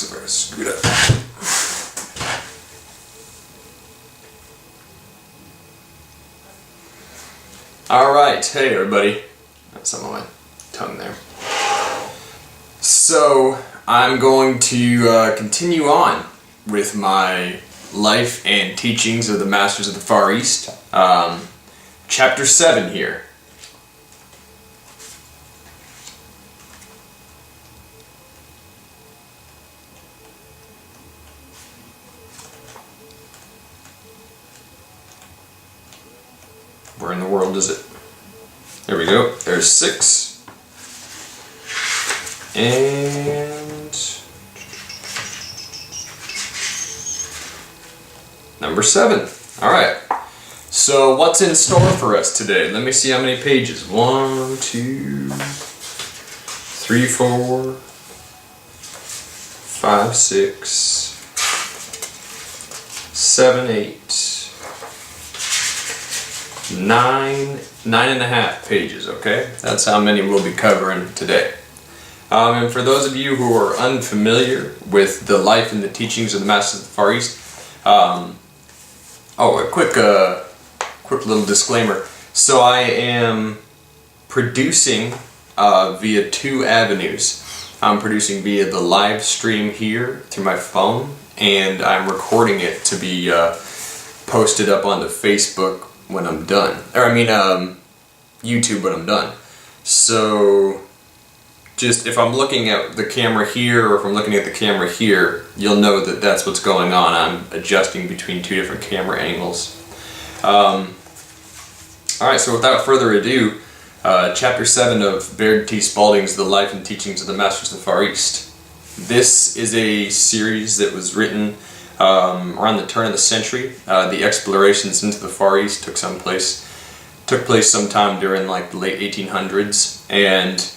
Looks like I screwed up. Alright, hey everybody. That's some of my tongue there. So, I'm going to continue on with my life and teachings of the Masters of the Far East. Chapter 7 here. Where in the world is it? There we go. There's 6. And number 7. Alright. So what's in store for us today? Let me see how many pages. 1, 2, 3, 4, 5, 6, 7, 8. 9.5 pages, okay? That's how many we'll be covering today. And for those of you who are unfamiliar with the life and the teachings of the Masters of the Far East, a quick little disclaimer. So I am producing via 2 avenues. I'm producing via the live stream here through my phone, and I'm recording it to be posted up onto Facebook when I'm done. YouTube when I'm done. So, just if I'm looking at the camera here or if I'm looking at the camera here, you'll know that that's what's going on. I'm adjusting between 2 different camera angles. Alright, so without further ado, Chapter 7 of Baird T. Spalding's The Life and Teachings of the Masters of the Far East. This is a series that was written around the turn of the century. The explorations into the Far East took place sometime during like the late 1800s, and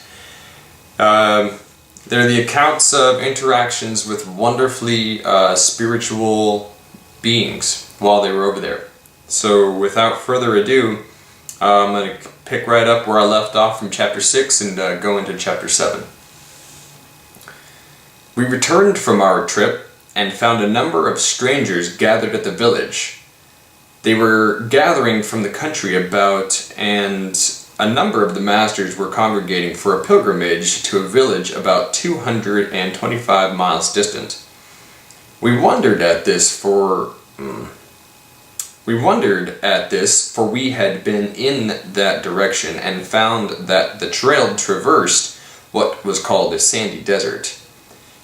they're the accounts of interactions with wonderfully spiritual beings while they were over there. So without further ado, I'm going to pick right up where I left off from Chapter 6 and go into Chapter 7. We returned from our trip and found a number of strangers gathered at the village. They were gathering from the country about, and a number of the masters were congregating for a pilgrimage to a village about 225 miles distant. We wondered at this, for we had been in that direction and found that the trail traversed what was called a sandy desert.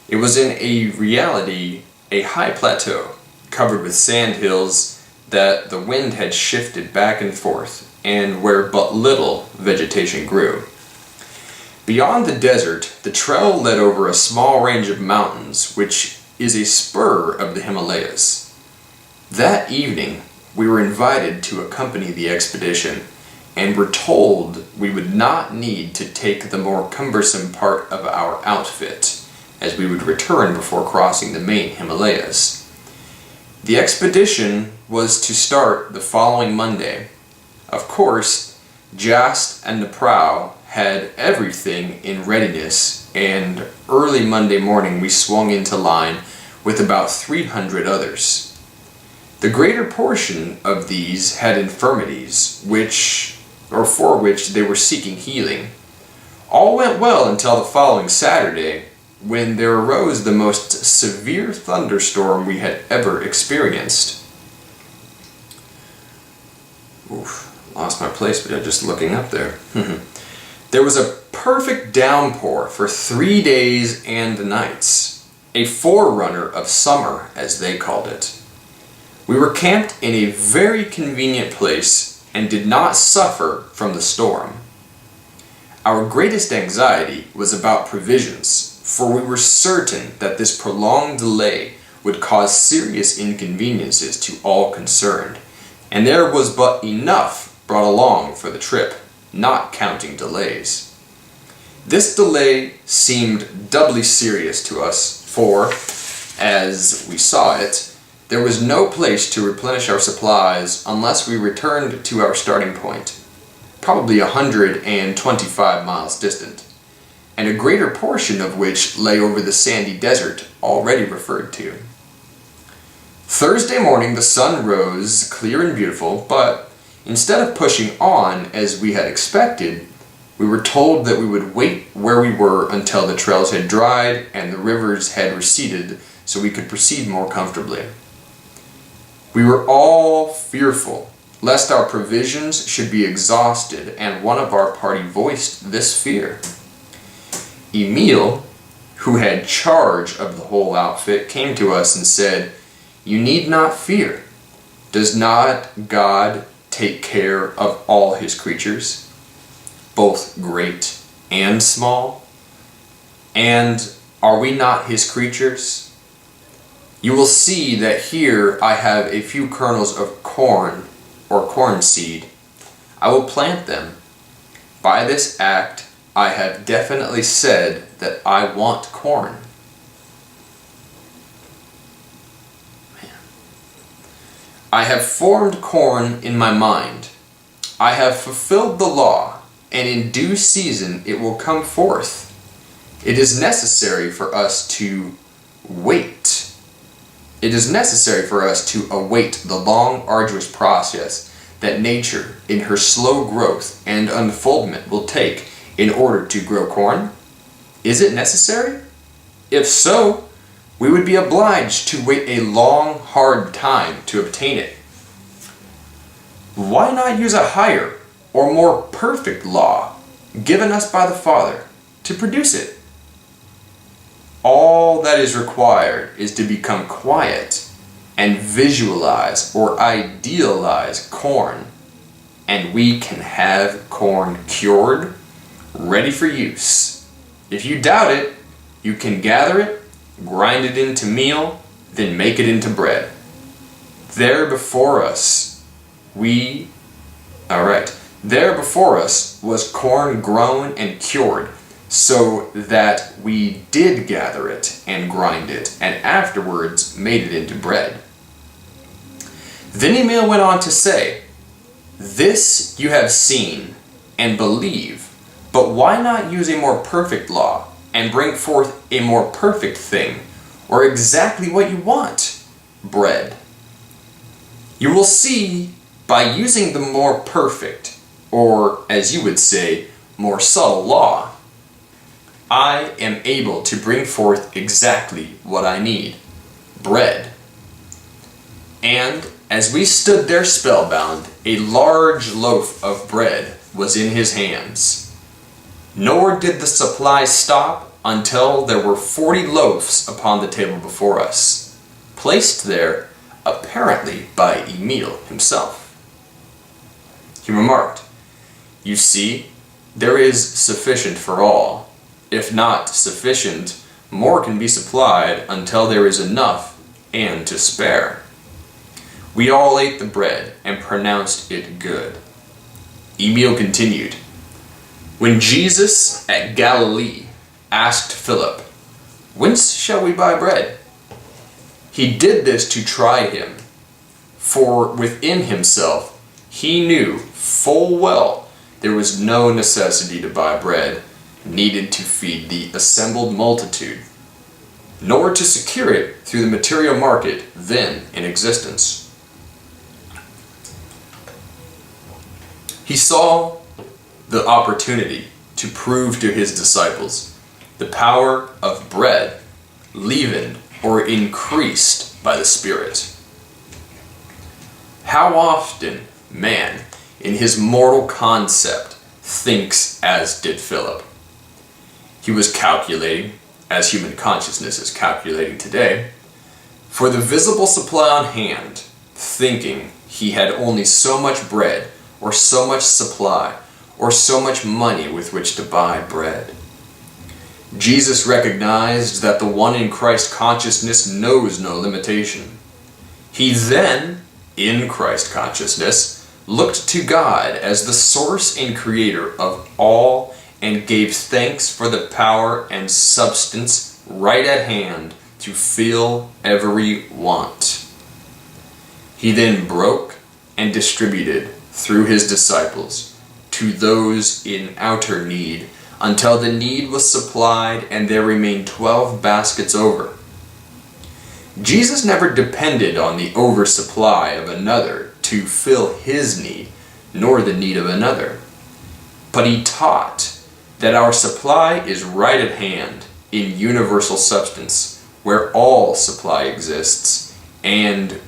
It was in reality a high plateau, covered with sand hills that the wind had shifted back and forth, and where but little vegetation grew. Beyond the desert, the trail led over a small range of mountains, which is a spur of the Himalayas. That evening, we were invited to accompany the expedition, and were told we would not need to take the more cumbersome part of our outfit, as we would return before crossing the main Himalayas. The expedition was to start the following Monday. Of course, Jast and the prow had everything in readiness, and early Monday morning we swung into line with about 300 others. The greater portion of these had infirmities, for which they were seeking healing. All went well until the following Saturday, when there arose the most severe thunderstorm we had ever experienced. Oof, lost my place, but I'm just looking up there. There was a perfect downpour for 3 days and nights, a forerunner of summer, as they called it. We were camped in a very convenient place and did not suffer from the storm. Our greatest anxiety was about provisions, for we were certain that this prolonged delay would cause serious inconveniences to all concerned, and there was but enough brought along for the trip, not counting delays. This delay seemed doubly serious to us, for, as we saw it, there was no place to replenish our supplies unless we returned to our starting point, probably 125 miles distant. and a greater portion of which lay over the sandy desert already referred to. Thursday morning the sun rose clear and beautiful, but instead of pushing on as we had expected, we were told that we would wait where we were until the trails had dried and the rivers had receded so we could proceed more comfortably. We were all fearful lest our provisions should be exhausted, and one of our party voiced this fear. Emil, who had charge of the whole outfit, came to us and said, "You need not fear. Does not God take care of all his creatures, both great and small? And are we not his creatures? You will see that here I have a few kernels of corn or corn seed. I will plant them. By this act, I have definitely said that I want corn." "I have formed corn in my mind. I have fulfilled the law, and in due season it will come forth. It is necessary for us to wait. It is necessary for us to await the long, arduous process that nature, in her slow growth and unfoldment, will take in order to grow corn. Is it necessary? If so, we would be obliged to wait a long, hard time to obtain it. Why not use a higher or more perfect law given us by the Father to produce it? All that is required is to become quiet and visualize or idealize corn, and we can have corn cured, ready for use. If you doubt it, you can gather it, grind it into meal, then make it into bread. There before us was corn grown and cured, so that we did gather it and grind it, and afterwards made it into bread." Then Emil went on to say, "This you have seen and believe, but why not use a more perfect law and bring forth a more perfect thing, or exactly what you want? Bread. You will see by using the more perfect, or as you would say, more subtle law, I am able to bring forth exactly what I need, bread." And as we stood there spellbound, a large loaf of bread was in his hands. Nor did the supply stop until there were 40 loaves upon the table before us, placed there apparently by Emil himself. He remarked, "You see, there is sufficient for all. If not sufficient, more can be supplied until there is enough and to spare." We all ate the bread and pronounced it good. Emil continued, "When Jesus at Galilee asked Philip, 'Whence shall we buy bread?' he did this to try him, for within himself he knew full well there was no necessity to buy bread needed to feed the assembled multitude, nor to secure it through the material market then in existence. He saw the opportunity to prove to his disciples the power of bread leavened or increased by the Spirit. How often man, in his mortal concept, thinks as did Philip. He was calculating, as human consciousness is calculating today, for the visible supply on hand, thinking he had only so much bread, or so much supply, or so much money with which to buy bread. Jesus recognized that the one in Christ consciousness knows no limitation. He then, in Christ consciousness, looked to God as the source and creator of all and gave thanks for the power and substance right at hand to fill every want. He then broke and distributed through his disciples to those in outer need until the need was supplied and there remained 12 baskets over. Jesus never depended on the oversupply of another to fill his need, nor the need of another. But he taught that our supply is right at hand in universal substance, where all supply exists, and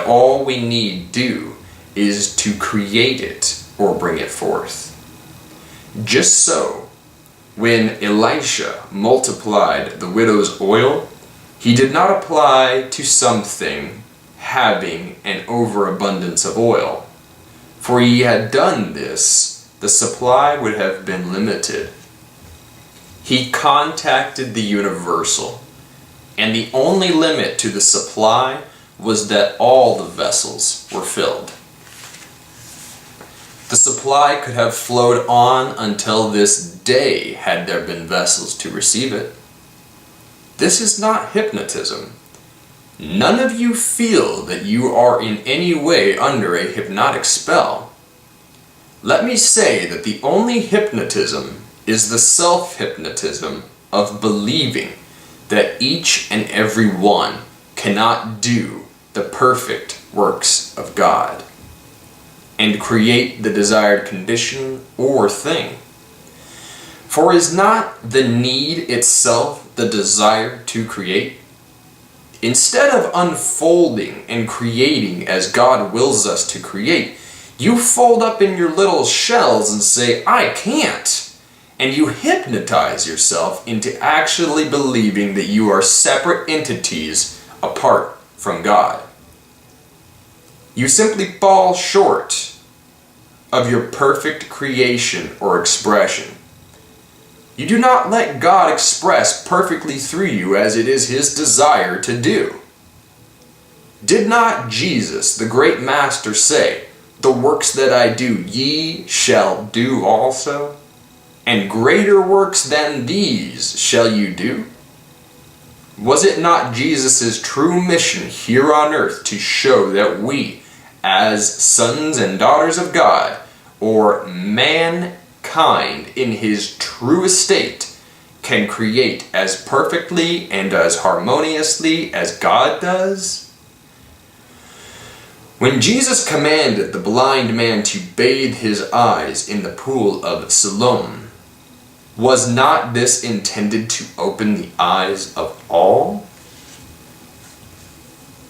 all we need do is to create it or bring it forth. Just so, when Elisha multiplied the widow's oil, he did not apply to something having an overabundance of oil. For he had done this, the supply would have been limited. He contacted the universal, and the only limit to the supply was that all the vessels were filled. The supply could have flowed on until this day had there been vessels to receive it. This is not hypnotism. None of you feel that you are in any way under a hypnotic spell. Let me say that the only hypnotism is the self-hypnotism of believing that each and every one cannot do the perfect works of God and create the desired condition or thing. For is not the need itself the desire to create? Instead of unfolding and creating as God wills us to create, you fold up in your little shells and say, I can't. And you hypnotize yourself into actually believing that you are separate entities apart from God. You simply fall short of your perfect creation or expression. You do not let God express perfectly through you as it is his desire to do. Did not Jesus, the great master, say, the works that I do, ye shall do also? And greater works than these shall you do? Was it not Jesus' true mission here on earth to show that we, as sons and daughters of God, or mankind in his true estate, can create as perfectly and as harmoniously as God does? When Jesus commanded the blind man to bathe his eyes in the pool of Siloam, was not this intended to open the eyes of all?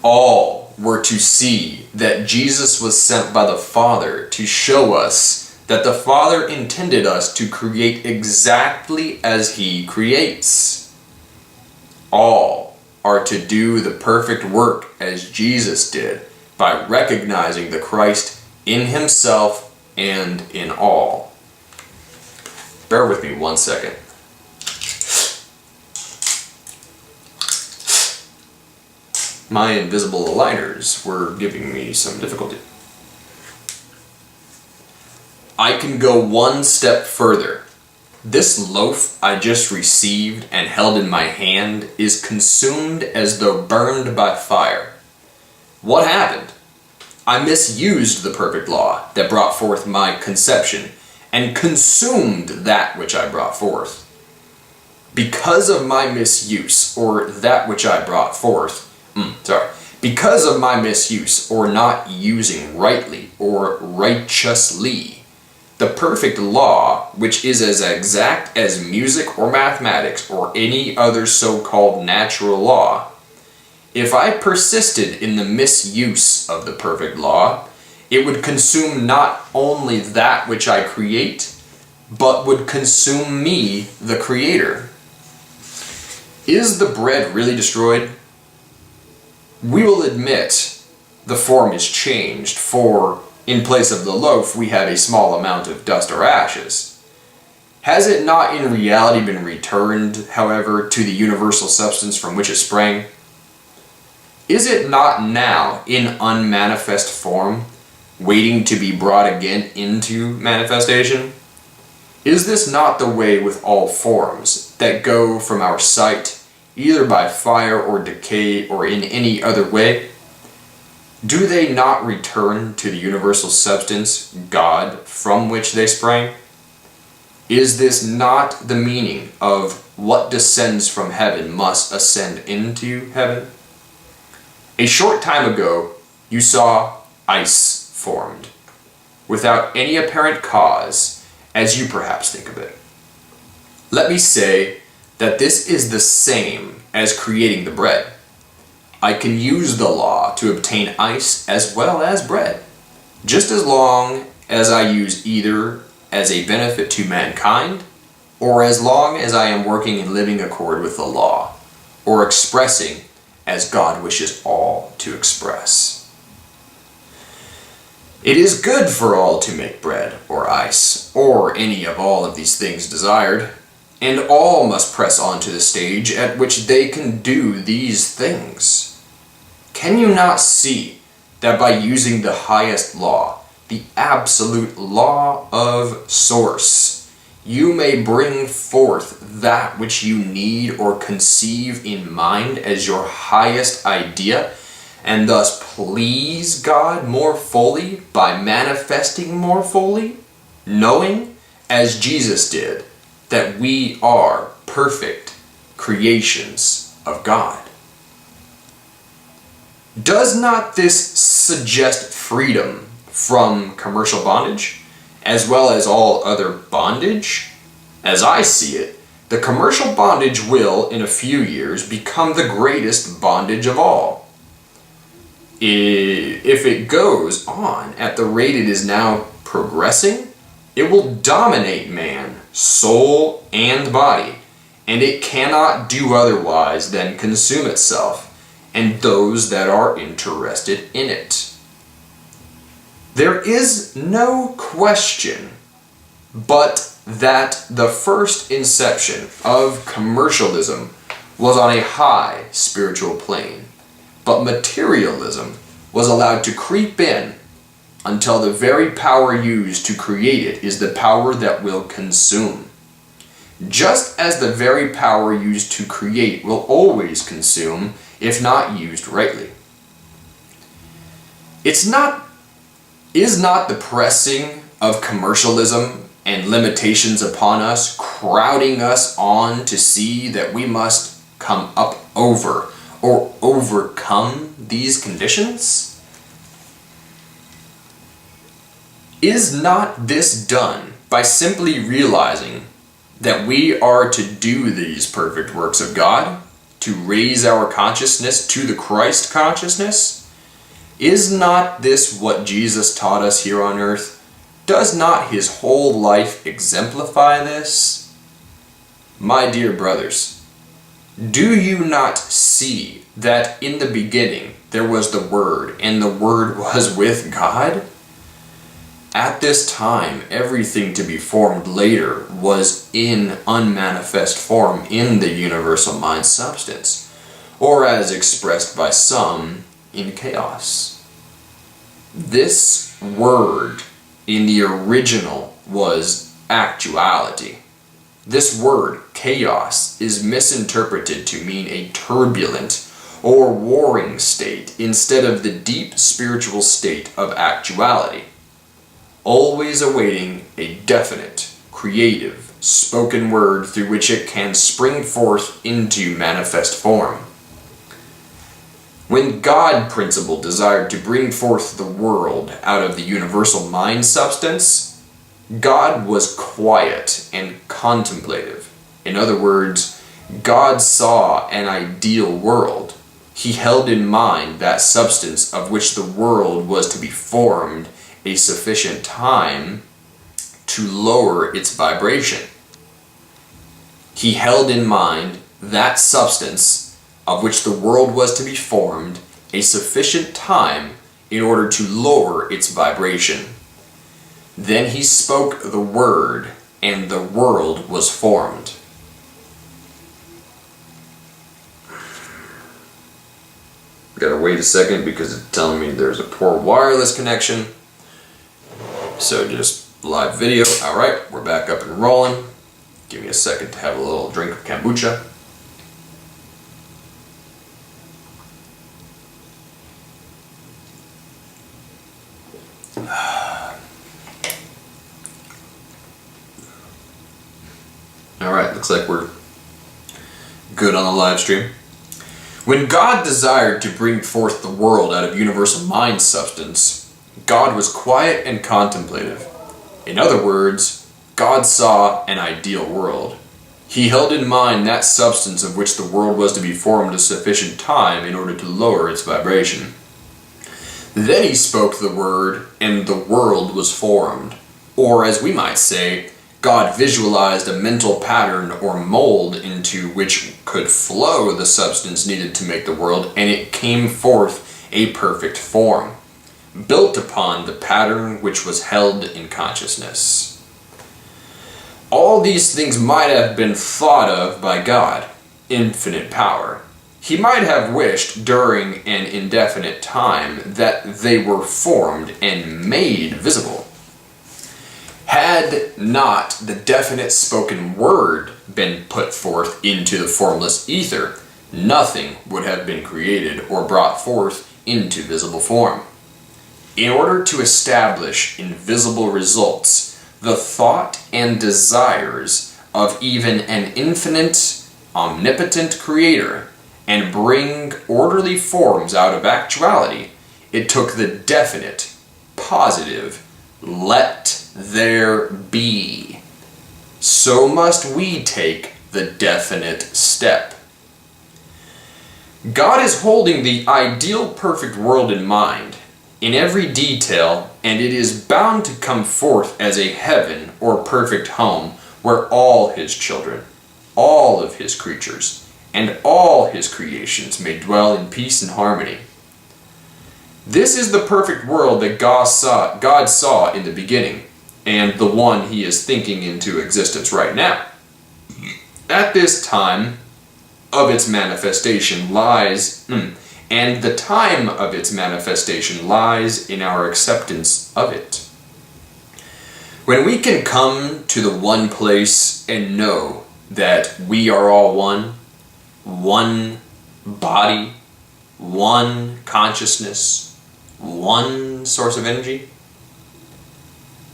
All were to see that Jesus was sent by the Father to show us that the Father intended us to create exactly as he creates. All are to do the perfect work as Jesus did by recognizing the Christ in himself and in all. Bear with me 1 second. My invisible aligners were giving me some difficulty. I can go one step further. This loaf I just received and held in my hand is consumed as though burned by fire. What happened? I misused the perfect law that brought forth my conception and consumed that which I brought forth. Because of my misuse, or that which I brought forth, because of my misuse, or not using rightly, or righteously, the perfect law, which is as exact as music or mathematics or any other so-called natural law, if I persisted in the misuse of the perfect law, it would consume not only that which I create, but would consume me, the creator. Is the bread really destroyed? We will admit the form is changed, for in place of the loaf we have a small amount of dust or ashes. Has it not in reality been returned, however, to the universal substance from which it sprang? Is it not now in unmanifest form, waiting to be brought again into manifestation? Is this not the way with all forms that go from our sight, either by fire or decay or in any other way? Do they not return to the universal substance, God, from which they sprang? Is this not the meaning of what descends from heaven must ascend into heaven? A short time ago, you saw ice formed, without any apparent cause, as you perhaps think of it. Let me say that this is the same as creating the bread. I can use the law to obtain ice as well as bread, just as long as I use either as a benefit to mankind, or as long as I am working in living accord with the law, or expressing as God wishes all to express. It is good for all to make bread, or ice, or any of all of these things desired, and all must press on to the stage at which they can do these things. Can you not see that by using the highest law, the absolute law of source, you may bring forth that which you need or conceive in mind as your highest idea, and thus please God more fully by manifesting more fully, knowing, as Jesus did, that we are perfect creations of God? Does not this suggest freedom from commercial bondage, as well as all other bondage? As I see it, the commercial bondage will, in a few years, become the greatest bondage of all. If it goes on at the rate it is now progressing, it will dominate man, soul, and body, and it cannot do otherwise than consume itself and those that are interested in it. There is no question but that the first inception of commercialism was on a high spiritual plane, but materialism was allowed to creep in until the very power used to create it is the power that will consume. Just as the very power used to create will always consume if not used rightly. Is not the pressing of commercialism and limitations upon us crowding us on to see that we must come up over or overcome these conditions? Is not this done by simply realizing that we are to do these perfect works of God, to raise our consciousness to the Christ consciousness? Is not this what Jesus taught us here on earth? Does not his whole life exemplify this? My dear brothers, do you not see that in the beginning there was the Word, and the Word was with God? At this time, everything to be formed later was in unmanifest form in the universal mind substance, or as expressed by some, in chaos. This word in the original was actuality. This word, chaos, is misinterpreted to mean a turbulent or warring state instead of the deep spiritual state of actuality, always awaiting a definite, creative, spoken word through which it can spring forth into manifest form. When God principle desired to bring forth the world out of the universal mind substance, God was quiet and contemplative. In other words, God saw an ideal world. He held in mind that substance of which the world was to be formed a sufficient time to lower its vibration. He held in mind that substance of which the world was to be formed a sufficient time in order to lower its vibration. Then he spoke the word, and the world was formed. Gotta wait a second because it's telling me there's a poor wireless connection. So just live video. Alright, we're back up and rolling. Give me a second to have a little drink of kombucha. Alright, looks like we're good on the live stream. When God desired to bring forth the world out of universal mind substance, God was quiet and contemplative. In other words, God saw an ideal world. He held in mind that substance of which the world was to be formed a sufficient time in order to lower its vibration. Then he spoke the word, and the world was formed. Or, as we might say, God visualized a mental pattern or mold into which could flow the substance needed to make the world, and it came forth a perfect form, built upon the pattern which was held in consciousness. All these things might have been thought of by God, infinite power. He might have wished during an indefinite time that they were formed and made visible. Had not the definite spoken word been put forth into the formless ether, nothing would have been created or brought forth into visible form. In order to establish invisible results, the thought and desires of even an infinite, omnipotent creator, and bring orderly forms out of actuality, it took the definite, positive, let there be. So must we take the definite step. God is holding the ideal perfect world in mind, in every detail, and it is bound to come forth as a heaven or perfect home where all his children, all of his creatures, and all his creations may dwell in peace and harmony. This is the perfect world that God saw in the beginning, and the one he is thinking into existence right now. At this time of its manifestation lies, and the time of its manifestation lies in our acceptance of it. When we can come to the one place and know that we are all one body, one consciousness, one source of energy,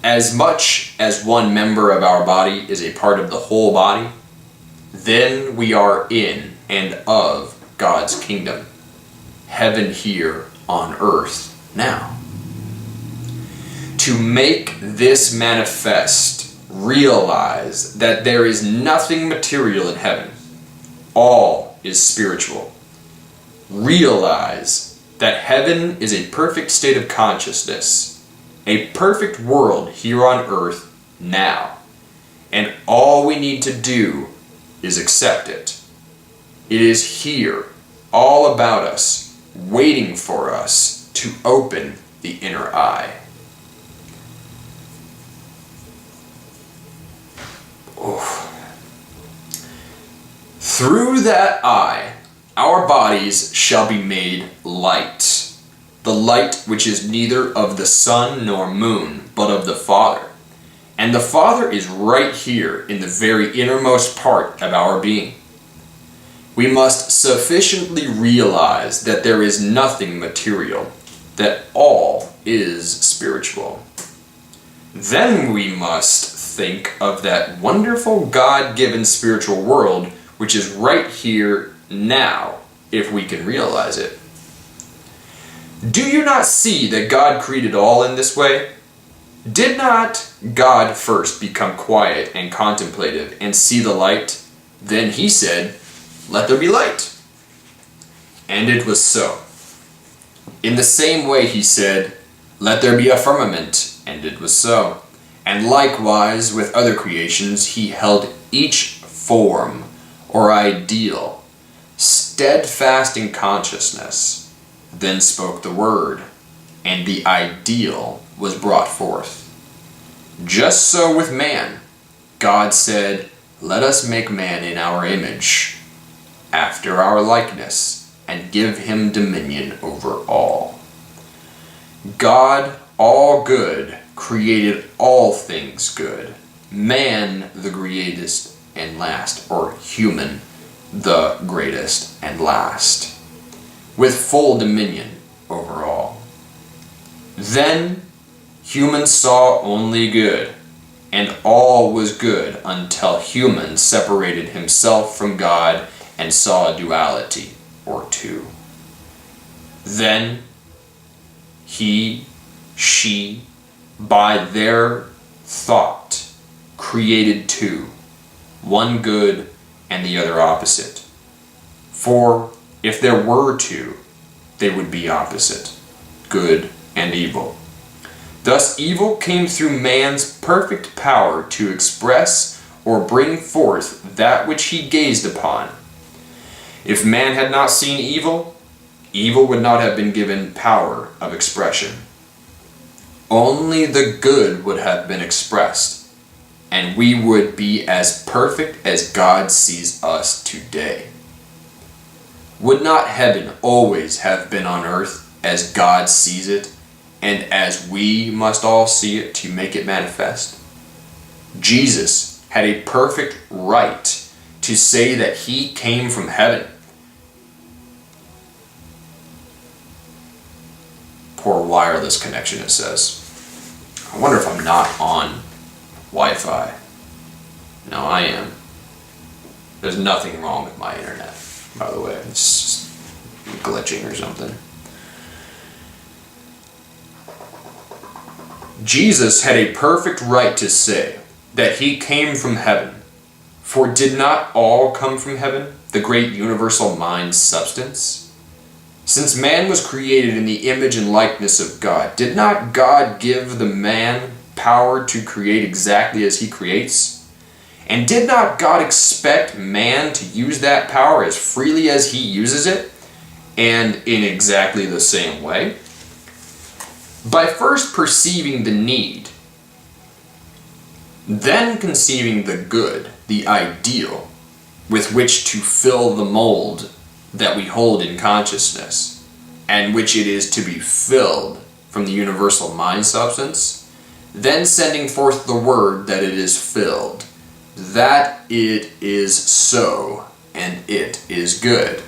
as much as one member of our body is a part of the whole body, then we are in and of God's kingdom. Heaven here on earth now. To make this manifest, realize that there is nothing material in heaven. All is spiritual. Realize that heaven is a perfect state of consciousness, a perfect world here on earth now. And all we need to do is accept it. It is here, all about us, waiting for us to open the inner eye. Oh. Through that eye, our bodies shall be made light, the light which is neither of the sun nor moon, but of the Father. And the Father is right here in the very innermost part of our being. We must sufficiently realize that there is nothing material, that all is spiritual. Then we must think of that wonderful God-given spiritual world which is right here now, if we can realize it. Do you not see that God created all in this way? Did not God first become quiet and contemplative and see the light? Then he said, "Let there be light." And it was so. In the same way he said, "Let there be a firmament," and it was so. And likewise with other creations he held each form or ideal steadfast in consciousness, then spoke the word, and the ideal was brought forth. Just so with man, God said, "Let us make man in our image, after our likeness, and give him dominion over all." God, all good, created all things good. Man, the greatest and last, or human, the greatest and last, with full dominion over all. Then humans saw only good, and all was good until human separated himself from God and saw a duality, or two. Then he, she, by their thought, created two, one good and the other opposite. For if there were two, they would be opposite, good and evil. Thus evil came through man's perfect power to express or bring forth that which he gazed upon. If man had not seen evil, evil would not have been given power of expression. Only the good would have been expressed, and we would be as perfect as God sees us today. Would not heaven always have been on earth as God sees it, and as we must all see it to make it manifest? Jesus had a perfect right to say that he came from heaven. Poor wireless connection, it says. I wonder if I'm not on Wi-Fi. No, I am. There's nothing wrong with my internet, by the way. It's just glitching or something. Jesus had a perfect right to say that he came from heaven. For did not all come from heaven, the great universal mind substance? Since man was created in the image and likeness of God, did not God give the man power to create exactly as he creates? And did not God expect man to use that power as freely as he uses it, and in exactly the same way? By first perceiving the need, then conceiving the good, the ideal, with which to fill the mold that we hold in consciousness, and which it is to be filled from the universal mind substance, then sending forth the word that it is filled, that it is so, and it is good.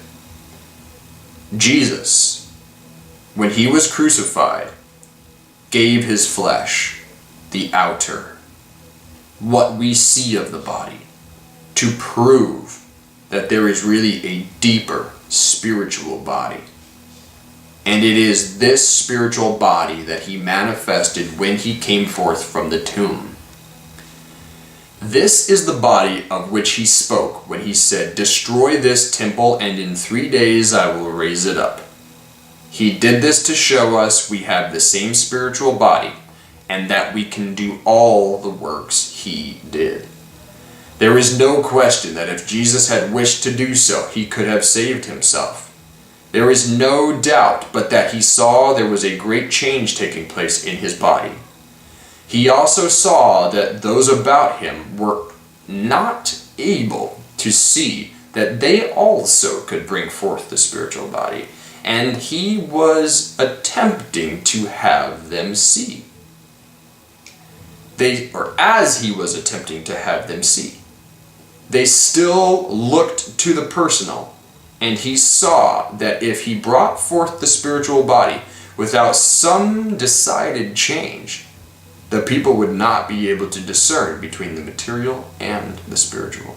Jesus, when he was crucified, gave his flesh, the outer, what we see of the body, to prove that there is really a deeper spiritual body. And it is this spiritual body that he manifested when he came forth from the tomb. This is the body of which he spoke when he said, "Destroy this temple, and in 3 days I will raise it up." He did this to show us we have the same spiritual body, and that we can do all the works he did. There is no question that if Jesus had wished to do so, he could have saved himself. There is no doubt but that he saw there was a great change taking place in his body. He also saw that those about him were not able to see that they also could bring forth the spiritual body, and he was attempting to have them see. As he was attempting to have them see, they still looked to the personal, and he saw that if he brought forth the spiritual body without some decided change, the people would not be able to discern between the material and the spiritual.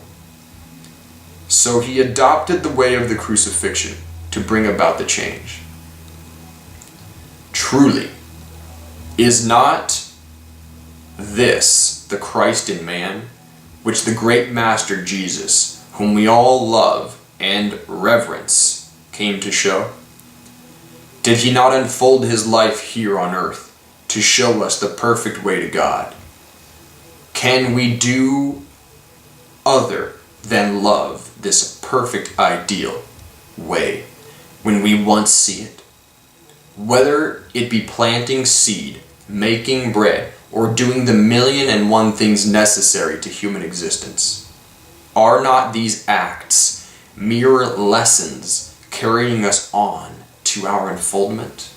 So he adopted the way of the crucifixion to bring about the change. Truly, is not this the Christ in man, which the great Master Jesus, whom we all love and reverence, came to show? Did he not unfold his life here on earth to show us the perfect way to God? Can we do other than love this perfect ideal way when we once see it? Whether it be planting seed, making bread, or doing the 1,000,001 things necessary to human existence, are not these acts mere lessons carrying us on to our unfoldment?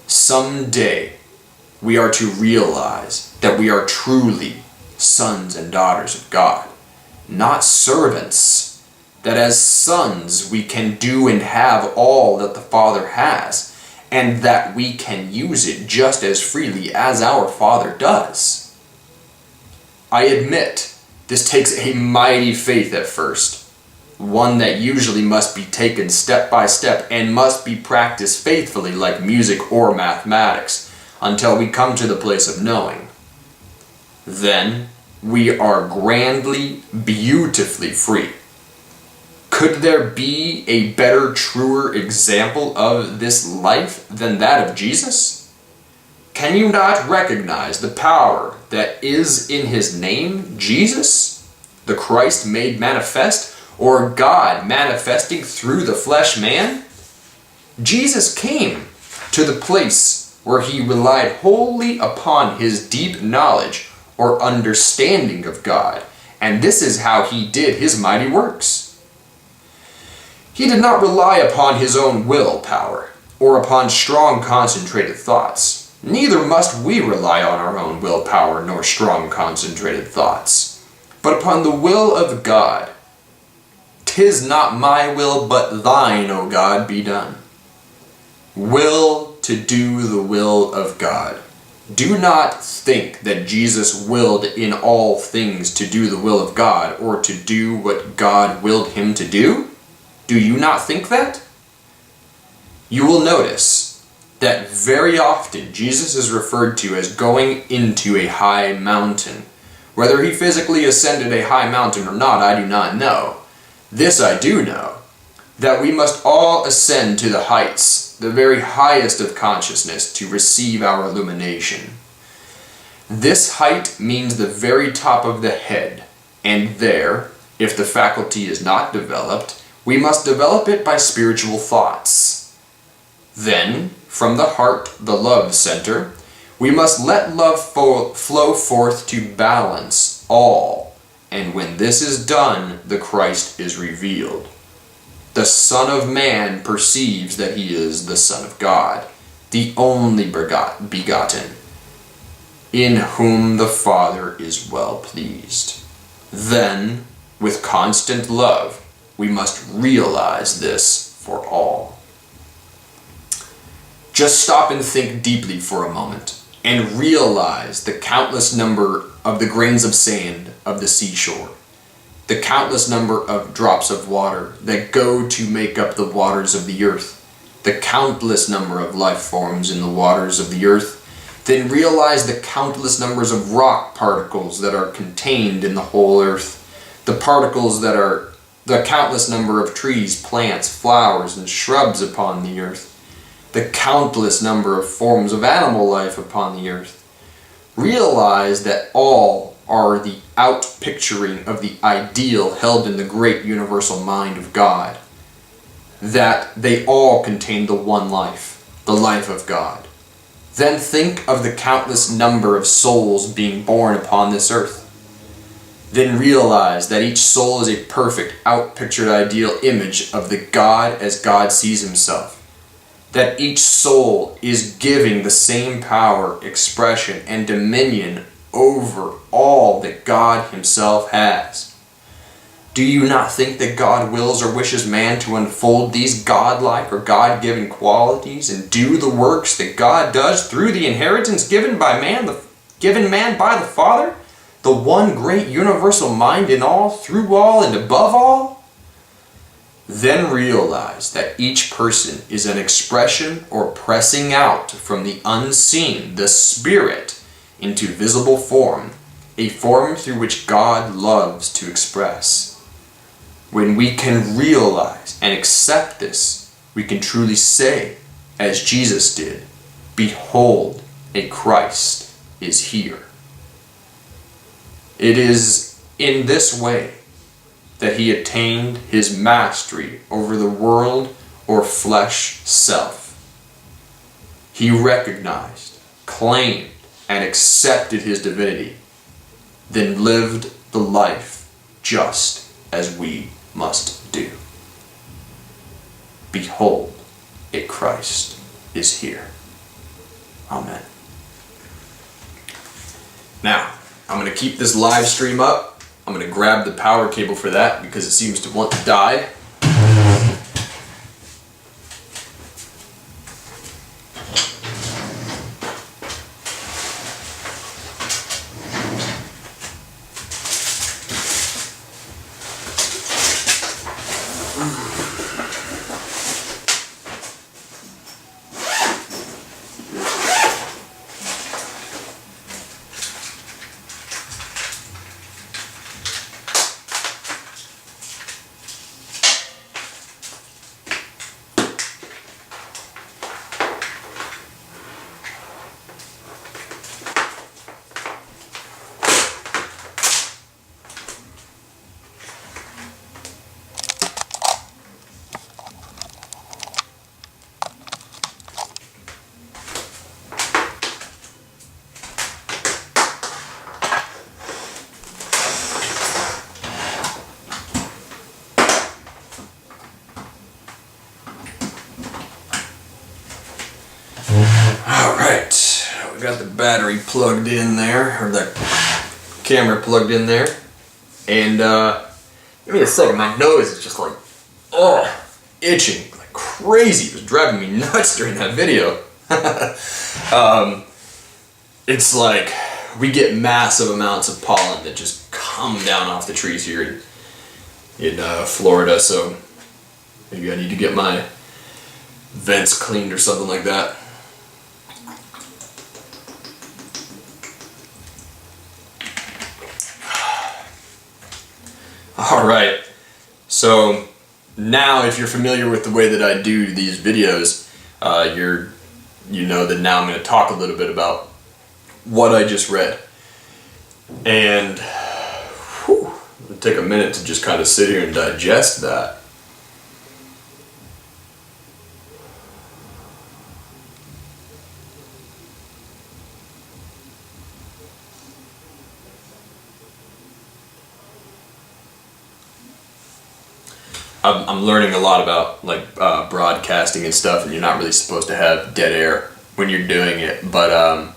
Someday we are to realize that we are truly sons and daughters of God, not servants, that as sons we can do and have all that the Father has, and that we can use it just as freely as our Father does. I admit, this takes a mighty faith at first, one that usually must be taken step by step and must be practiced faithfully like music or mathematics until we come to the place of knowing. Then we are grandly, beautifully free. Could there be a better, truer example of this life than that of Jesus? Can you not recognize the power that is in his name, Jesus, the Christ made manifest, or God manifesting through the flesh man? Jesus came to the place where he relied wholly upon his deep knowledge or understanding of God, and this is how he did his mighty works. He did not rely upon his own willpower or upon strong concentrated thoughts. Neither must we rely on our own willpower nor strong concentrated thoughts, but upon the will of God. 'Tis not my will, but thine, O God, be done. Will to do the will of God. Do not think that Jesus willed in all things to do the will of God, or to do what God willed him to do. Do you not think that? You will notice that very often Jesus is referred to as going into a high mountain. Whether he physically ascended a high mountain or not, I do not know. This I do know, that we must all ascend to the heights, the very highest of consciousness, to receive our illumination. This height means the very top of the head, and there, if the faculty is not developed, we must develop it by spiritual thoughts. Then, from the heart, the love center, we must let love flow forth to balance all, and when this is done, the Christ is revealed. The Son of Man perceives that he is the Son of God, the only begotten, in whom the Father is well pleased. Then, with constant love, we must realize this for all. Just stop and think deeply for a moment, and realize the countless number of the grains of sand of the seashore, the countless number of drops of water that go to make up the waters of the earth, the countless number of life forms in the waters of the earth. Then realize the countless numbers of rock particles that are contained in the whole earth, the particles that are the countless number of trees, plants, flowers, and shrubs upon the earth, the countless number of forms of animal life upon the earth. Realize that all are the outpicturing of the ideal held in the great universal mind of God, that they all contain the one life, the life of God. Then think of the countless number of souls being born upon this earth. Then realize that each soul is a perfect, outpictured ideal image of the God as God sees himself. That each soul is giving the same power, expression, and dominion over all that God himself has. Do you not think that God wills or wishes man to unfold these godlike or God-given qualities and do the works that God does through the inheritance given man by the Father? The one great universal mind in all, through all, and above all? Then realize that each person is an expression or pressing out from the unseen, the Spirit, into visible form, a form through which God loves to express. When we can realize and accept this, we can truly say, as Jesus did, "Behold, a Christ is here." It is in this way that he attained his mastery over the world or flesh self. He recognized, claimed, and accepted his divinity, then lived the life just as we must do. Behold, a Christ is here. Amen. Now, I'm going to keep this live stream up. I'm going to grab the power cable for that because it seems to want to die. battery plugged in there, or the camera plugged in there. And give me a second, my nose is just like, itching like crazy. It was driving me nuts during that video. It's like we get massive amounts of pollen that just come down off the trees here in Florida, so maybe I need to get my vents cleaned or something like that. Alright, so now if you're familiar with the way that I do these videos, you know that now I'm going to talk a little bit about what I just read. And it'll take a minute to just kind of sit here and digest that. I'm learning a lot about like broadcasting and stuff, and you're not really supposed to have dead air when you're doing it, but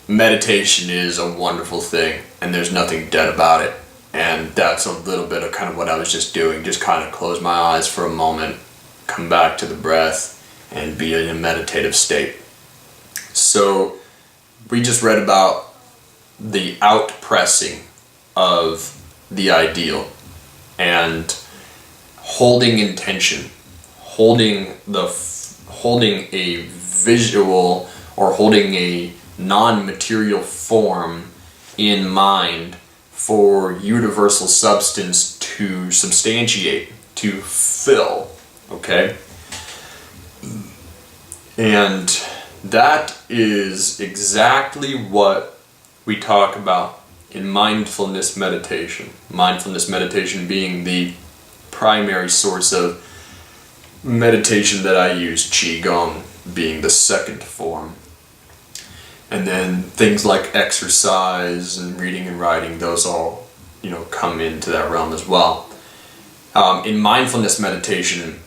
meditation is a wonderful thing, and there's nothing dead about it. And that's a little bit of kind of what I was just doing, just kind of close my eyes for a moment, come back to the breath, and be in a meditative state. So we just read about the outpressing of the ideal, and holding intention, holding a visual or holding a non-material form in mind for universal substance to substantiate, to fill, okay? And that is exactly what we talk about in mindfulness meditation. Mindfulness meditation being the primary source of meditation that I use, Qigong being the second form. And then things like exercise and reading and writing, those all, come into that realm as well. In mindfulness meditation,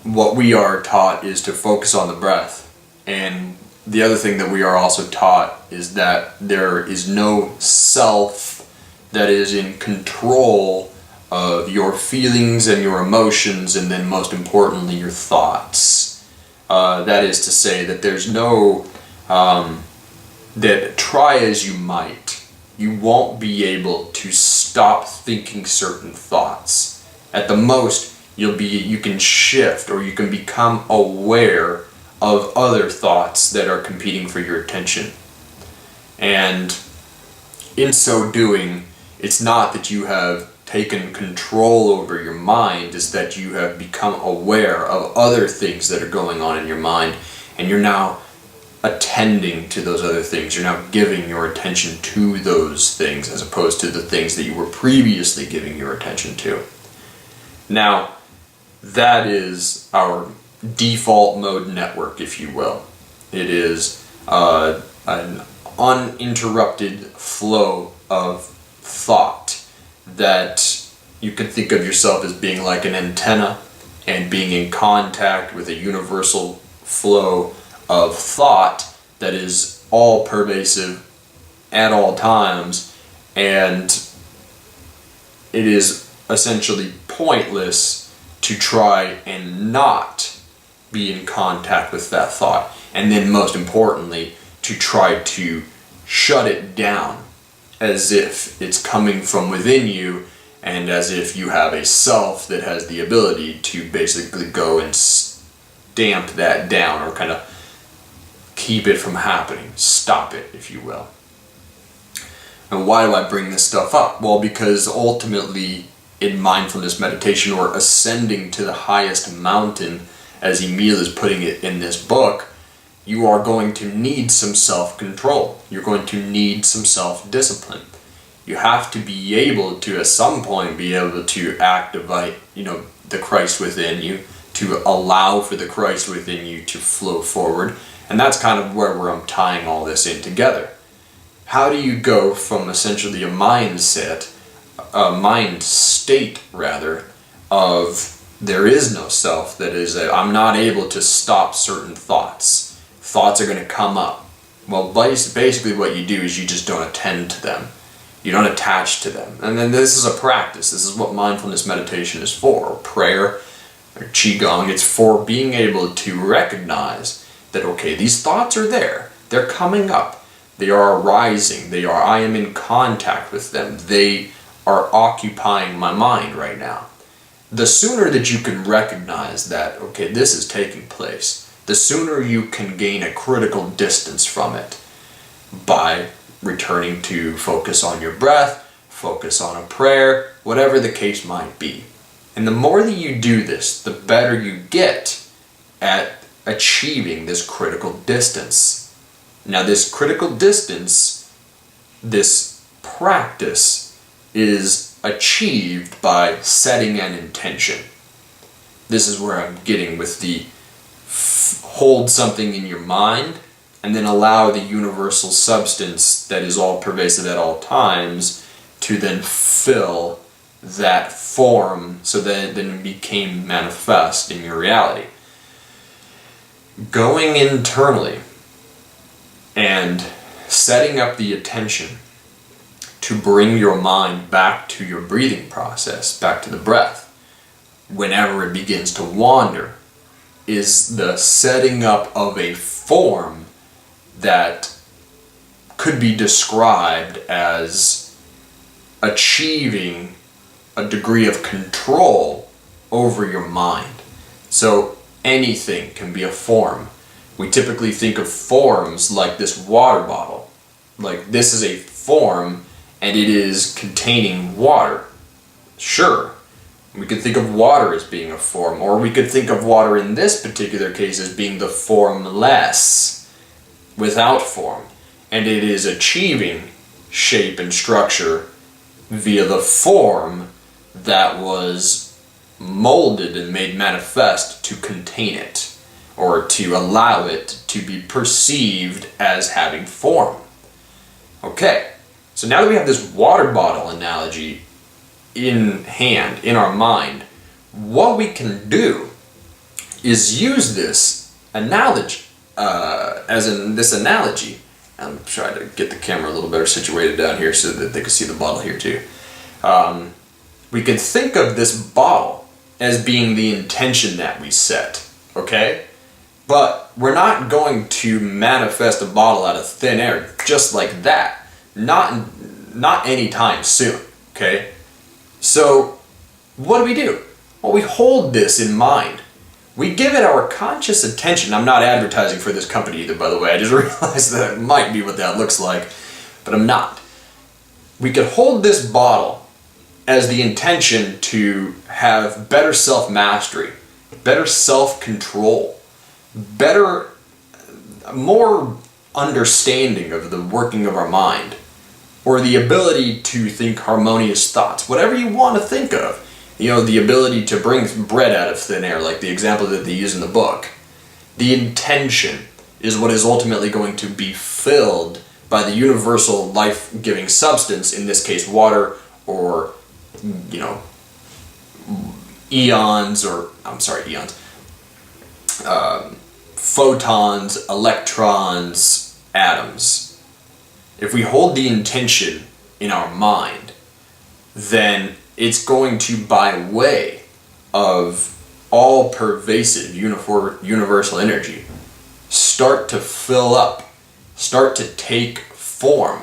what we are taught is to focus on the breath. And the other thing that we are also taught is that there is no self that is in control of your feelings and your emotions, and then most importantly your thoughts. That is to say that there's no, that try as you might, you won't be able to stop thinking certain thoughts. At the most, you can shift, or you can become aware of other thoughts that are competing for your attention. And in so doing, it's not that you have taken control over your mind, is that you have become aware of other things that are going on in your mind, and you're now attending to those other things. You're now giving your attention to those things as opposed to the things that you were previously giving your attention to. Now, that is our default mode network, if you will. It is an uninterrupted flow of thought that you can think of yourself as being like an antenna and being in contact with a universal flow of thought that is all pervasive at all times, and it is essentially pointless to try and not be in contact with that thought, and then most importantly to try to shut it down as if it's coming from within you, and as if you have a self that has the ability to basically go and stamp that down, or kind of keep it from happening, stop it, if you will. And why do I bring this stuff up? Well, because ultimately in mindfulness meditation, or ascending to the highest mountain, as Emil is putting it in this book, you are going to need some self-control. You're going to need some self-discipline. You have to be able to, at some point, be able to activate, the Christ within you, to allow for the Christ within you to flow forward. And that's kind of where I'm tying all this in together. How do you go from essentially a mind state rather, of there is no self, that is, I'm not able to stop certain thoughts. Thoughts are going to come up. Well, basically what you do is you just don't attend to them. You don't attach to them. And then this is a practice. This is what mindfulness meditation is for, or prayer, or qigong. It's for being able to recognize that, okay, these thoughts are there. They're coming up. They are arising. I am in contact with them. They are occupying my mind right now. The sooner that you can recognize that, okay, this is taking place, the sooner you can gain a critical distance from it by returning to focus on your breath, focus on a prayer, whatever the case might be. And the more that you do this, the better you get at achieving this critical distance. Now, this critical distance, this practice, is achieved by setting an intention. This is where I'm getting with the hold something in your mind and then allow the universal substance that is all pervasive at all times to then fill that form so that it then became manifest in your reality. Going internally and setting up the attention to bring your mind back to your breathing process, back to the breath, whenever it begins to wander, is the setting up of a form that could be described as achieving a degree of control over your mind. So anything can be a form. We typically think of forms like this water bottle. Like, this is a form and it is containing water. Sure, we could think of water as being a form, or we could think of water in this particular case as being the formless, without form. And it is achieving shape and structure via the form that was molded and made manifest to contain it, or to allow it to be perceived as having form. Okay. So now that we have this water bottle analogy in hand, in our mind, what we can do is use this analogy, this analogy. I'm trying to get the camera a little better situated down here so that they can see the bottle here too. We can think of this bottle as being the intention that we set, okay? But we're not going to manifest a bottle out of thin air just like that. Not anytime soon, okay? So, what do? Well, we hold this in mind. We give it our conscious attention. I'm not advertising for this company either, by the way. I just realized that it might be what that looks like, but I'm not. We could hold this bottle as the intention to have better self-mastery, better self-control, more understanding of the working of our mind, or the ability to think harmonious thoughts, whatever you want to think of. You know, the ability to bring bread out of thin air, like the example that they use in the book. The intention is what is ultimately going to be filled by the universal life-giving substance, in this case water, or, photons, electrons, atoms. If we hold the intention in our mind, then it's going to, by way of all-pervasive universal energy, start to fill up, start to take form.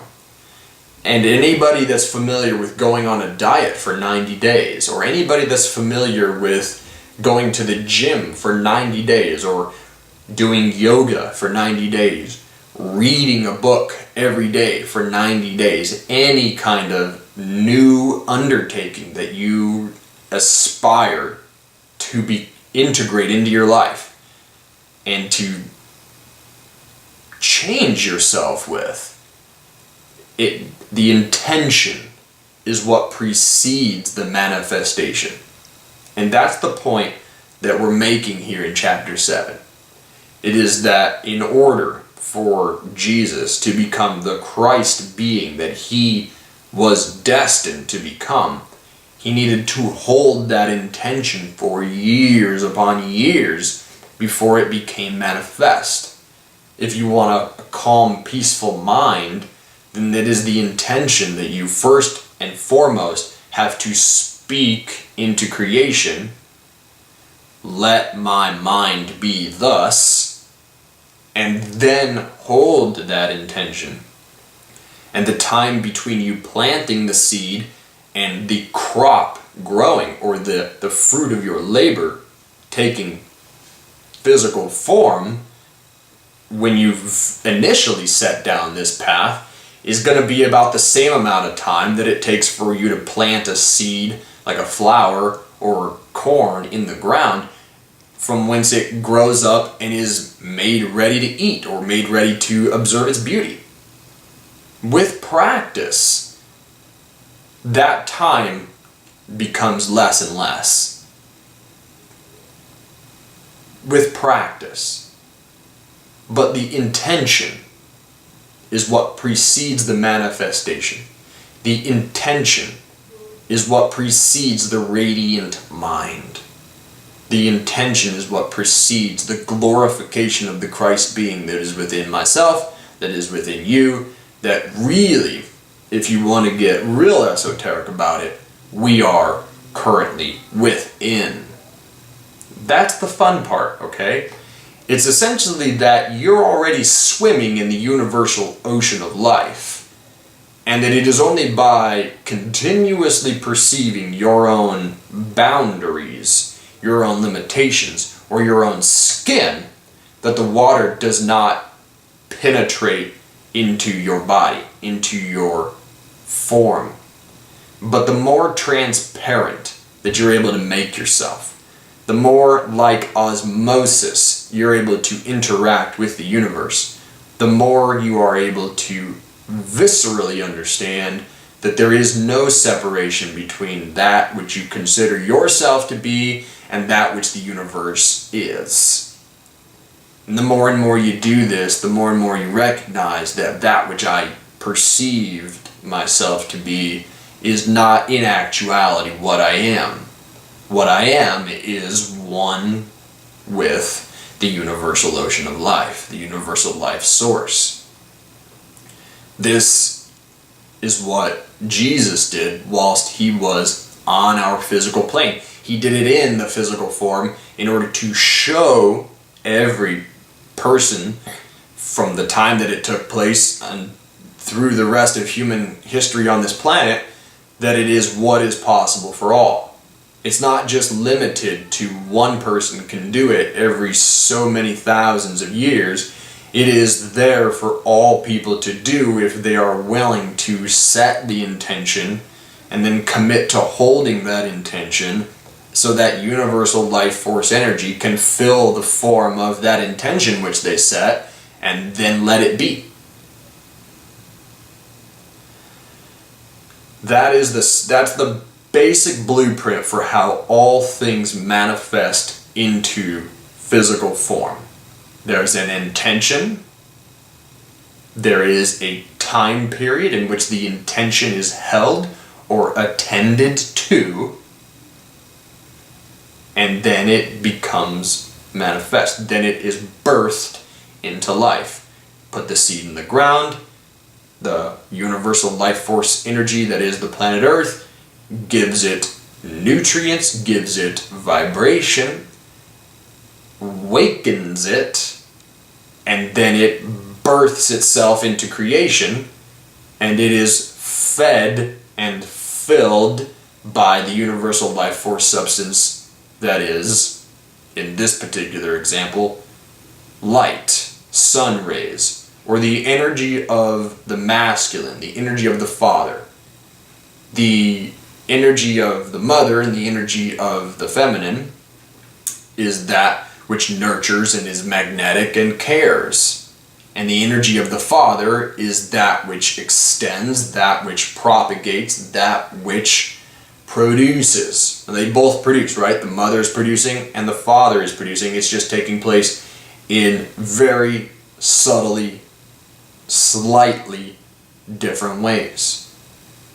And anybody that's familiar with going on a diet for 90 days, or anybody that's familiar with going to the gym for 90 days, or doing yoga for 90 days, reading a book every day for 90 days, any kind of new undertaking that you aspire to integrate into your life and to change yourself with, the intention is what precedes the manifestation. And that's the point that we're making here in chapter 7. It is that in order for Jesus to become the Christ being that he was destined to become, he needed to hold that intention for years upon years before it became manifest. if you want a calm, peaceful mind, then it is the intention that you first and foremost have to speak into creation. Let my mind be thus, and then hold that intention. And the time between you planting the seed and the crop growing, or the fruit of your labor taking physical form, when you've initially set down this path, is going to be about the same amount of time that it takes for you to plant a seed, like a flower or corn, in the ground, from whence it grows up and is made ready to eat or made ready to observe its beauty. With practice, that time becomes less and less. With practice. But the intention is what precedes the manifestation. The intention is what precedes the radiant mind. The intention is what precedes the glorification of the Christ being that is within myself, that is within you, that really, if you want to get real esoteric about it, we are currently within. That's the fun part, okay? It's essentially that you're already swimming in the universal ocean of life, and that it is only by continuously perceiving your own boundaries, your own limitations, or your own skin, that the water does not penetrate into your body, into your form. But the more transparent that you're able to make yourself, the more like osmosis you're able to interact with the universe, the more you are able to viscerally understand that there is no separation between that which you consider yourself to be and that which the universe is. And the more you do this, the more and more you recognize that that which I perceived myself to be is not in actuality what I am. What I am is one with the universal ocean of life, the universal life source. This is what Jesus did whilst he was on our physical plane. He did it in the physical form in order to show every person from the time that it took place and through the rest of human history on this planet that it is what is possible for all. It's not just limited to one person can do it every so many thousands of years. It is there for all people to do if they are willing to set the intention and then commit to holding that intention, so that universal life force energy can fill the form of that intention which they set, and then let it be. That's the basic blueprint for how all things manifest into physical form. There's an intention, there is a time period in which the intention is held or attended to, and then it becomes manifest. Then it is birthed into life. Put the seed in the ground, the universal life force energy that is the planet Earth gives it nutrients, gives it vibration, wakens it, and then it births itself into creation, and it is fed and filled by the universal life force substance that is, in this particular example, light, sun rays, or the energy of the masculine, the energy of the father, the energy of the mother, and the energy of the feminine is that which nurtures and is magnetic and cares. And the energy of the father is that which extends, that which propagates, that which produces. And they both produce, right? The mother is producing and the father is producing. It's just taking place in very subtly, slightly different ways.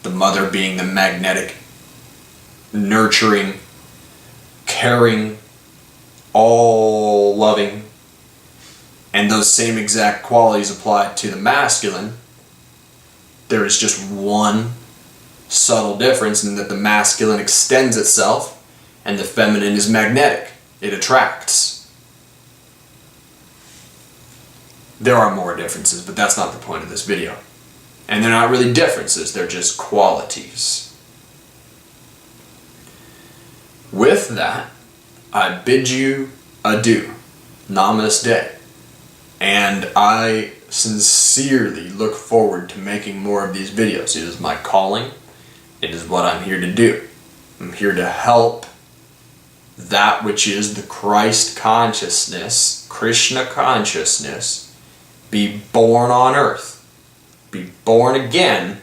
The mother being the magnetic, nurturing, caring, all loving, And those same exact qualities apply to the masculine. There is just one subtle difference in that the masculine extends itself and the feminine is magnetic. It attracts. There are more differences, but that's not the point of this video. And they're not really differences, they're just qualities. With that, I bid you adieu. Namaste. And I sincerely look forward to making more of these videos. It is my calling. It is what I'm here to do. I'm here to help that which is the Christ consciousness, Krishna consciousness, be born on earth. Be born again,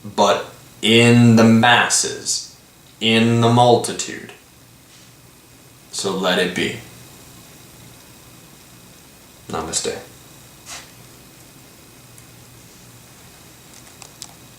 but in the masses, in the multitude. So let it be. Namaste.